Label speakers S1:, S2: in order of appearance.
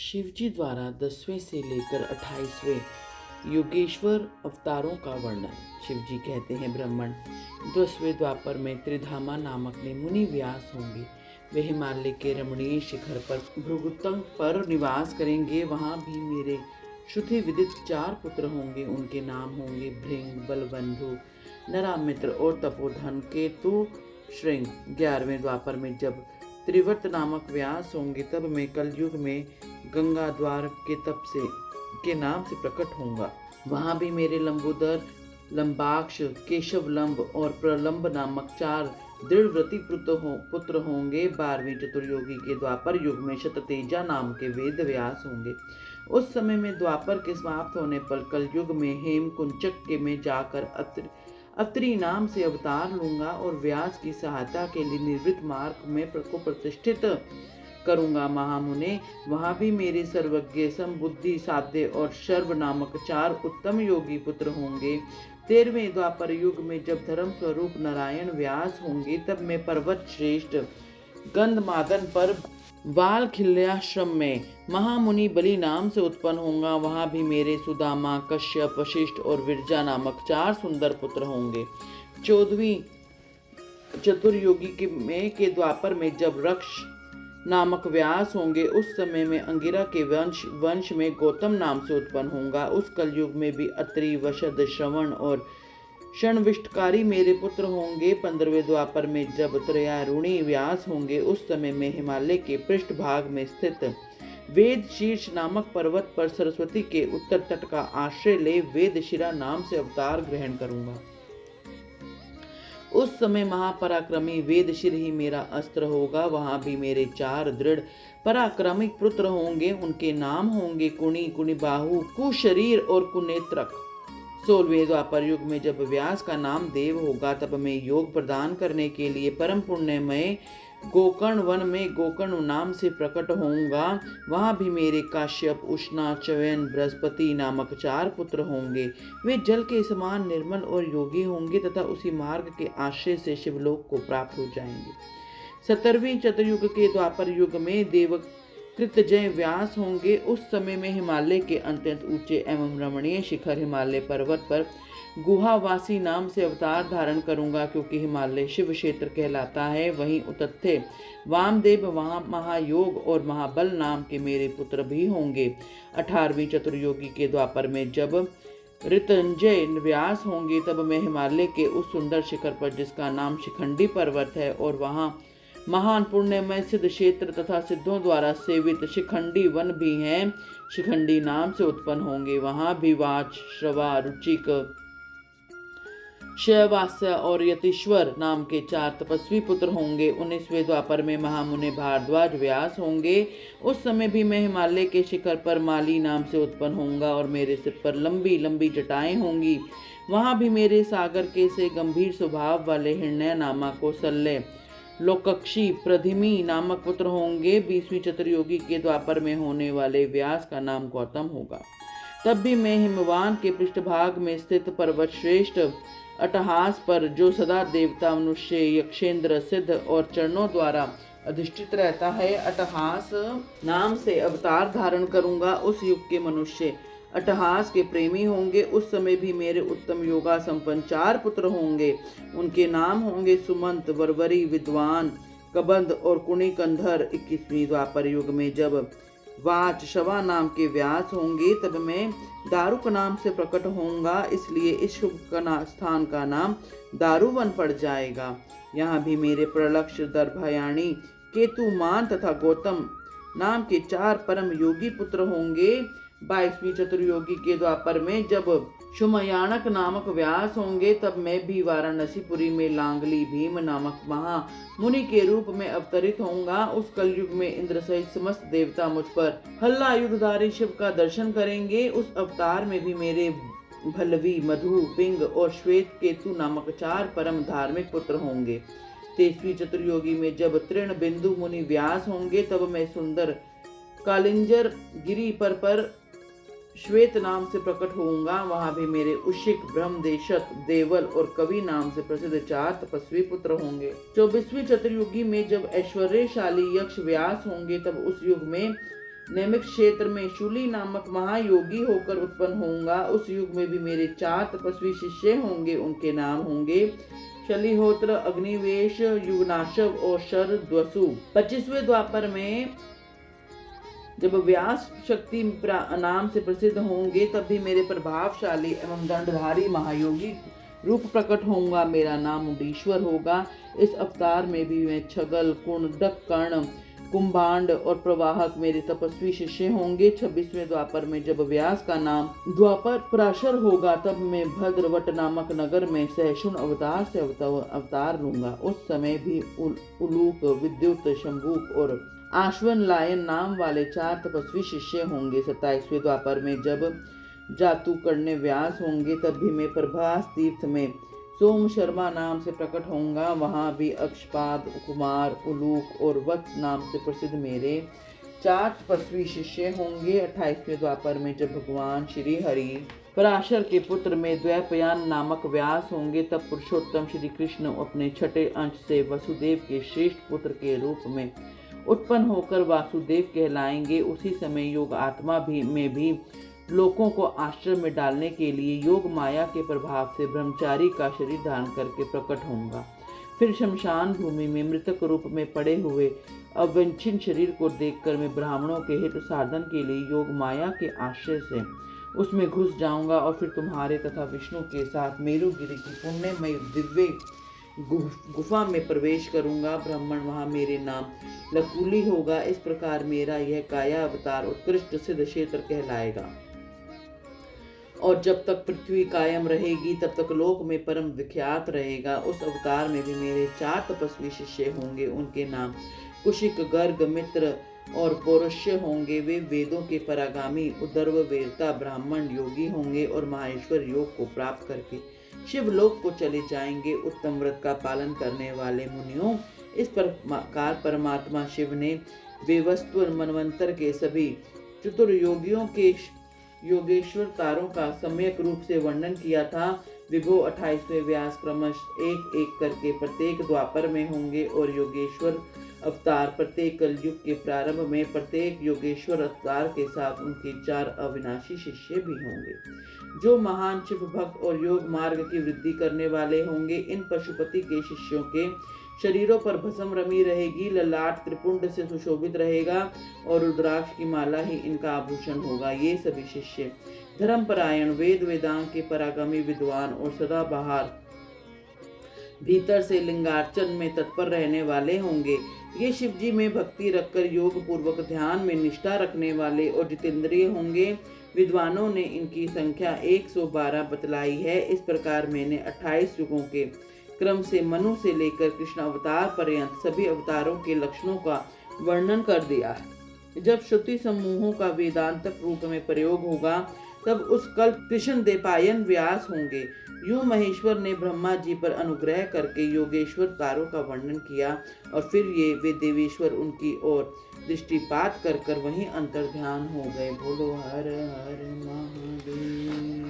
S1: शिवजी द्वारा 10वें से लेकर 28वें योगेश्वर अवतारों का वर्णन। शिवजी कहते हैं, ब्राह्मण 10वें द्वापर में त्रिधामा नामक ने मुनि व्यास होंगे। वे हिमालय के रमणीय शिखर पर भृगुतंग पर निवास करेंगे। वहाँ भी मेरे श्रुति विदित 4 पुत्र होंगे। उनके नाम होंगे भृंग, बलबंधु, नरामित्र और तपोधन, केतु, श्रृंग। 11वें द्वापर में जब त्रिवर्त नामक व्यास होंगे, तब मैं कलयुग में गंगा द्वार के तप से के नाम से प्रकट होऊंगा। वहां भी मेरे लंबोदर, लंबाक्ष, केशवलंब और प्रलंब नामक 4 दृढ़व्रती पुत्र होंगे। 12वें चतुर्योगी के द्वापर युग में शततेजा नाम के वेद व्यास होंगे। उस समय में द्वापर के समाप्त होने पर कलयुग में हेमकुंचक के में जाकर अत्रि नाम से अवतार लूंगा और व्यास की सहायता के लिए निर्वृत्त मार्ग में को प्रतिष्ठित करूंगा। महामुने, वहां भी मेरे सर्वज्ञ, समबुद्धि, साध्य और शर्व नामक 4 उत्तम योगी पुत्र होंगे। 13वें द्वापर युग में जब धर्म स्वरूप नारायण व्यास होंगे, तब मैं पर्वत श्रेष्ठ गंधमादन पर बाल खिल्याश्रम में महामुनि बलि नाम से उत्पन्न होगा। वहां भी मेरे सुदामा, कश्यप, वशिष्ठ और विरजा नामक 4 सुंदर पुत्र होंगे। 14वीं चतुर्योगी के द्वापर में जब रक्ष नामक व्यास होंगे, उस समय में अंगिरा के वंश में गौतम नाम से उत्पन्न होगा। उस कलयुग में भी अत्रि, वशद, श्रवण और क्षणविष्टकारी मेरे पुत्र होंगे। 15वें द्वापर में जब त्रयारुणी व्यास होंगे, उस समय में हिमालय के पृष्ठभाग में स्थित वेद शीर्ष नामक पर्वत पर सरस्वती के उत्तर तट का आश्रय ले वेदशिरा नाम से अवतार ग्रहण करूंगा। उस समय महापराक्रमी वेदशिर ही मेरा अस्त्र होगा। वहां भी मेरे 4 दृढ़ पराक्रमिक पुत्र होंगे। उनके नाम होंगे कुणी, कुणिबाहु, कुशरीर और कुनेत्रक। 16वें द्वापर युग में जब व्यास का नाम देव होगा, तब मैं योग प्रदान करने के लिए परम पुण्यमय गोकर्ण वन में गोकर्ण नाम से प्रकट होऊंगा। वहां भी मेरे काश्यप, उष्णा, च्यवन, बृहस्पति नामक 4 पुत्र होंगे। वे जल के समान निर्मल और योगी होंगे तथा उसी मार्ग के आश्रय से शिवलोक को प्राप्त हो जाएंगे। 17वीं चतुर्युग के द्वापर युग में देव कृतजय व्यास होंगे। उस समय में हिमालय के अत्यंत ऊंचे एवं रमणीय शिखर हिमालय पर्वत पर गुहावासी नाम से अवतार धारण करूंगा, क्योंकि हिमालय शिव क्षेत्र कहलाता है। वहीं उतत्थे वामदेव, वहां महायोग और महाबल नाम के मेरे पुत्र भी होंगे। 18वीं चतुर्योगी के द्वापर में जब ऋतंजय व्यास होंगे, तब मैं हिमालय के उस सुंदर शिखर पर, जिसका नाम शिखंडी पर्वत है, और वहां महान पुण्यमय सिद्ध क्षेत्र तथा सिद्धों द्वारा सेवित शिखंडी वन भी हैं, शिखंडी नाम से उत्पन्न होंगे। वहां भी वाच, श्रवा, रुचिक, शैवास्य और यतीश्वर नाम के 4 तपस्वी पुत्र होंगे। 19वें द्वापर में महामुनि भारद्वाज व्यास होंगे। उस समय भी मैं हिमालय के शिखर पर माली नाम से उत्पन्न होऊंगा और मेरे सिर पर लंबी लंबी जटाएं होंगी। वहां भी मेरे सागर के से गंभीर स्वभाव वाले हिरण्य नामक कौशल्य, लोकक्षी, प्रधिमी नामक पुत्र होंगे। 20वीं चतुर्योगी के द्वापर में होने वाले व्यास का नाम गौतम होगा। तब भी मैं हिमवान के पृष्ठभाग में स्थित पर्वत श्रेष्ठ अट्टहास पर, जो सदा देवता, मनुष्य, यक्षेंद्र, सिद्ध और चरणों द्वारा अधिष्ठित रहता है, अट्टहास नाम से अवतार धारण करूंगा। उस युग के मनुष्य अट्टहास के प्रेमी होंगे। उस समय भी मेरे उत्तम योगा संपन्न 4 पुत्र होंगे। उनके नाम होंगे सुमंत, वरवरी, विद्वान, कबंध और कुणिकंधर। 21वीं द्वापर युग में जब वाच, शवा नाम के व्यास होंगे, तब मैं दारुक नाम से प्रकट होऊंगा। इसलिए इस शुभ स्थान का नाम दारुवन पड़ जाएगा। यहाँ भी मेरे प्रलक्ष, दर्भयाणी, केतुमान तथा गौतम नाम के 4 परम योगी पुत्र होंगे। 22वीं चतुर्योगी के द्वापर में जब शुमयानक नामक व्यास होंगे, तब मैं भी वाराणसीपुरी में लांगली भीम नामक महामुनि के रूप में अवतरित होऊंगा। उस कलयुग में इंद्र सहित समस्त देवता मुझ पर हल्लायुधधारी शिव का दर्शन करेंगे। उस अवतार में भी मेरे भल्लवी, मधु, पिंग और श्वेत केतु नामक 4 परम धार्मिक पुत्र होंगे। 23वीं चतुर्योगी में जब तृण बिंदु मुनि व्यास होंगे, तब मैं सुंदर कालिंजर गिरी पर श्वेत नाम से प्रकट होऊंगा। वहां भी मेरे उशिक, ब्रह्मदेशत, देवल और कवि नाम से प्रसिद्ध 4 तपस्वी पुत्र होंगे। 24वीं चतुर्युगी में जब ऐश्वर्यशाली यक्ष व्यास होंगे, तब उस युग में नैमिक क्षेत्र में शूली नामक महायोगी होकर उत्पन्न होऊंगा। उस युग में भी मेरे 4 तपस्वी शिष्य होंगे, उनके नाम होंगे शलिहोत्र, अग्निवेश, युगनाशव और शरद्वसु। 25वें द्वापर में जब व्यास शक्ति नाम से प्रसिद्ध होंगे, तब भी मेरे प्रभावशाली एवं दंडधारी महायोगी रूप प्रकट होऊंगा। मेरा नाम मुंडीश्वर होगा। इस अवतार में भी मैं छगल, कुंडक, कर्ण, कुंभांड और प्रवाहक मेरे तपस्वी शिष्य होंगे। 26वें द्वापर में जब व्यास का नाम द्वापर पराशर होगा, तब मैं भद्रवट नामक नगर में सहिष्णु अवतार से अवतार लूंगा। उस समय भी उलूक, विद्युत, शंभूक और आश्वन लायन नाम वाले 4 तपस्वी शिष्य होंगे। 27वें द्वापर में जब जातु करने व्यास होंगे, तब भी मैं प्रभास तीर्थ में सोम शर्मा नाम से प्रकट होऊंगा। वहाँ भी अक्षपाद, कुमार, उलूक और वत्स नाम से प्रसिद्ध मेरे 4 तपस्वी शिष्य होंगे। 28वें द्वापर में जब भगवान श्री हरि पराशर के पुत्र में द्वैपायन नामक व्यास होंगे, तब पुरुषोत्तम श्री कृष्ण अपने छठे अंश से वसुदेव के श्रेष्ठ पुत्र के रूप में उत्पन्न होकर वासुदेव कहलाएंगे। उसी समय योग आत्मा में भी लोगों को आश्रम में डालने के लिए योग माया के प्रभाव से ब्रह्मचारी का शरीर धारण करके प्रकट होऊंगा। फिर शमशान भूमि में मृतक रूप में पड़े हुए अवंछित शरीर को देखकर मैं ब्राह्मणों के हित साधन के लिए योग माया के आश्रय से उसमें घुस जाऊंगा और फिर तुम्हारे तथा विष्णु के साथ मेरुगिरि की पुण्यमय दिव्य गुफा में प्रवेश करूंगा। ब्राह्मण वहां मेरे नाम लकुली होगा। इस प्रकार मेरा यह काया अवतार उत्कृष्ट सिद्ध क्षेत्र कहलाएगा और जब तक पृथ्वी कायम रहेगी, तब तक लोक में परम विख्यात रहेगा। उस अवतार में भी मेरे 4 तपस्वी शिष्य होंगे, उनके नाम कुशिक, गर्ग, मित्र और पौरुष्य होंगे। वे वेदों के परागामी, उदर्व वेदता ब्राह्मण योगी होंगे और माहेश्वर योग को प्राप्त करके शिवलोक को चले जाएंगे। उत्तम व्रत का पालन करने वाले मुनियों, इस प्रकार परमात्मा शिव ने वेवस्त्व मनवंतर के सभी चतुर्योगियों के योगेश्वर तारों का सम्यक रूप से वर्णन किया था। विभो 28वें व्यास क्रमश एक एक करके प्रत्येक द्वापर में होंगे और योगेश्वर अवतार प्रत्येक कलयुग के प्रारंभ में प्रत्येक योगेश्वर अवतार के साथ उनके 4 अविनाशी शिष्य भी होंगे, जो महान शिव भक्त और योग मार्ग की वृद्धि करने वाले होंगे। इन पशुपति के शिष्यों के शरीरों पर भस्म रमी रहेगी, ललाट त्रिपुंड से सुशोभित रहेगा और रुद्राक्ष की माला ही इनका आभूषण होगा। ये सभी शिष्य धर्मपरायण, वेद वेदांग के परागामी विद्वान और सदाबहार भीतर से लिंगार्चन में तत्पर रहने वाले होंगे। ये शिव जी में भक्ति रखकर योग पूर्वक ध्यान में निष्ठा रखने वाले और जितेंद्रिय होंगे। विद्वानों ने इनकी संख्या 112 बतलाई है। इस प्रकार मैंने 28 युगों के क्रम से मनु से लेकर कृष्ण अवतार पर्यंत सभी अवतारों के लक्षणों का वर्णन कर दिया है। जब श्रुति समूहों का वेदांतक रूप में प्रयोग होगा, तब उस कल्प कृष्ण द्वैपायन व्यास होंगे। यूं महेश्वर ने ब्रह्मा जी पर अनुग्रह करके योगेश्वर तारों का वर्णन किया और फिर ये वे देवेश्वर उनकी ओर दृष्टिपात कर वहीं अंतर्ध्यान हो गए। बोलो हर हर महादेव।